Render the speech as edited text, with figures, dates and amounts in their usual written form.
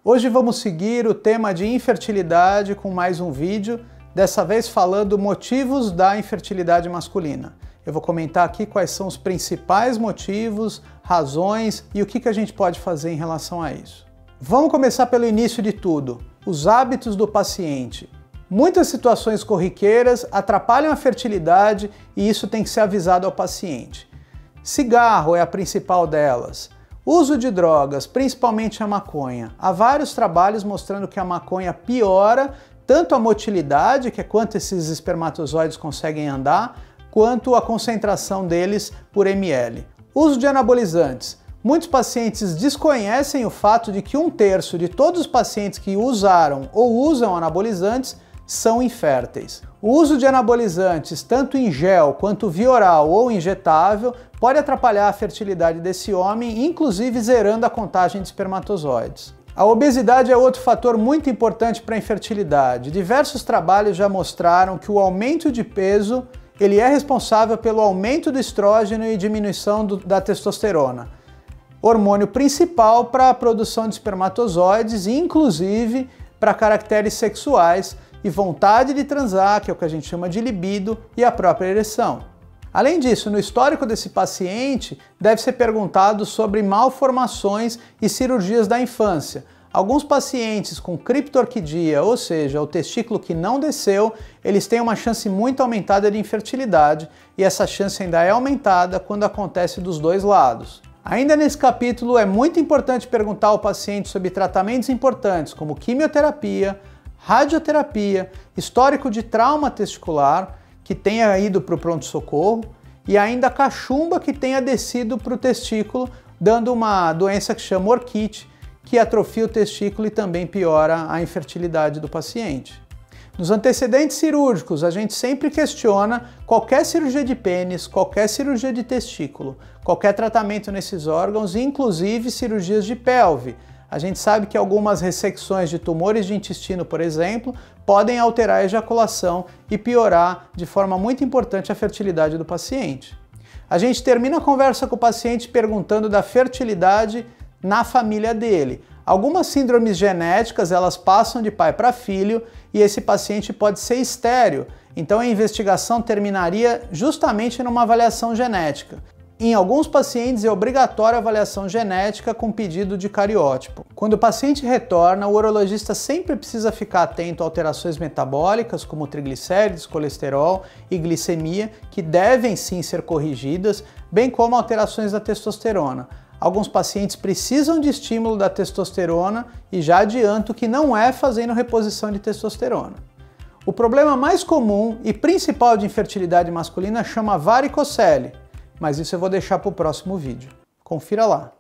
Hoje vamos seguir o tema de infertilidade com mais um vídeo, dessa vez falando motivos da infertilidade masculina. Eu vou comentar aqui quais são os principais motivos, razões e o que a gente pode fazer em relação a isso. Vamos começar pelo início de tudo, os hábitos do paciente. Muitas situações corriqueiras atrapalham a fertilidade e isso tem que ser avisado ao paciente. Cigarro é a principal delas. Uso de drogas, principalmente a maconha. Há vários trabalhos mostrando que a maconha piora tanto a motilidade, que é quanto esses espermatozoides conseguem andar, quanto a concentração deles por ml. Uso de anabolizantes. Muitos pacientes desconhecem o fato de que 1/3 de todos os pacientes que usaram ou usam anabolizantes são inférteis. O uso de anabolizantes, tanto em gel quanto via oral ou injetável, pode atrapalhar a fertilidade desse homem, inclusive zerando a contagem de espermatozoides. A obesidade é outro fator muito importante para a infertilidade. Diversos trabalhos já mostraram que o aumento de peso ele é responsável pelo aumento do estrógeno e diminuição da testosterona, hormônio principal para a produção de espermatozoides, inclusive para caracteres sexuais e vontade de transar, que é o que a gente chama de libido, e a própria ereção. Além disso, no histórico desse paciente, deve ser perguntado sobre malformações e cirurgias da infância. Alguns pacientes com criptorquidia, ou seja, o testículo que não desceu, eles têm uma chance muito aumentada de infertilidade, e essa chance ainda é aumentada quando acontece dos dois lados. Ainda nesse capítulo, é muito importante perguntar ao paciente sobre tratamentos importantes, como quimioterapia, radioterapia, histórico de trauma testicular, que tenha ido para o pronto-socorro, e ainda cachumba que tenha descido para o testículo, dando uma doença que chama orquite, que atrofia o testículo e também piora a infertilidade do paciente. Nos antecedentes cirúrgicos, a gente sempre questiona qualquer cirurgia de pênis, qualquer cirurgia de testículo, qualquer tratamento nesses órgãos, inclusive cirurgias de pelve. A gente sabe que algumas ressecções de tumores de intestino, por exemplo, podem alterar a ejaculação e piorar de forma muito importante a fertilidade do paciente. A gente termina a conversa com o paciente perguntando da fertilidade na família dele. Algumas síndromes genéticas, elas passam de pai para filho e esse paciente pode ser estéril, então a investigação terminaria justamente numa avaliação genética. Em alguns pacientes é obrigatória a avaliação genética com pedido de cariótipo. Quando o paciente retorna, o urologista sempre precisa ficar atento a alterações metabólicas, como triglicérides, colesterol e glicemia, que devem sim ser corrigidas, bem como alterações da testosterona. Alguns pacientes precisam de estímulo da testosterona e já adianto que não é fazendo reposição de testosterona. O problema mais comum e principal de infertilidade masculina chama varicocele, mas isso eu vou deixar para o próximo vídeo. Confira lá.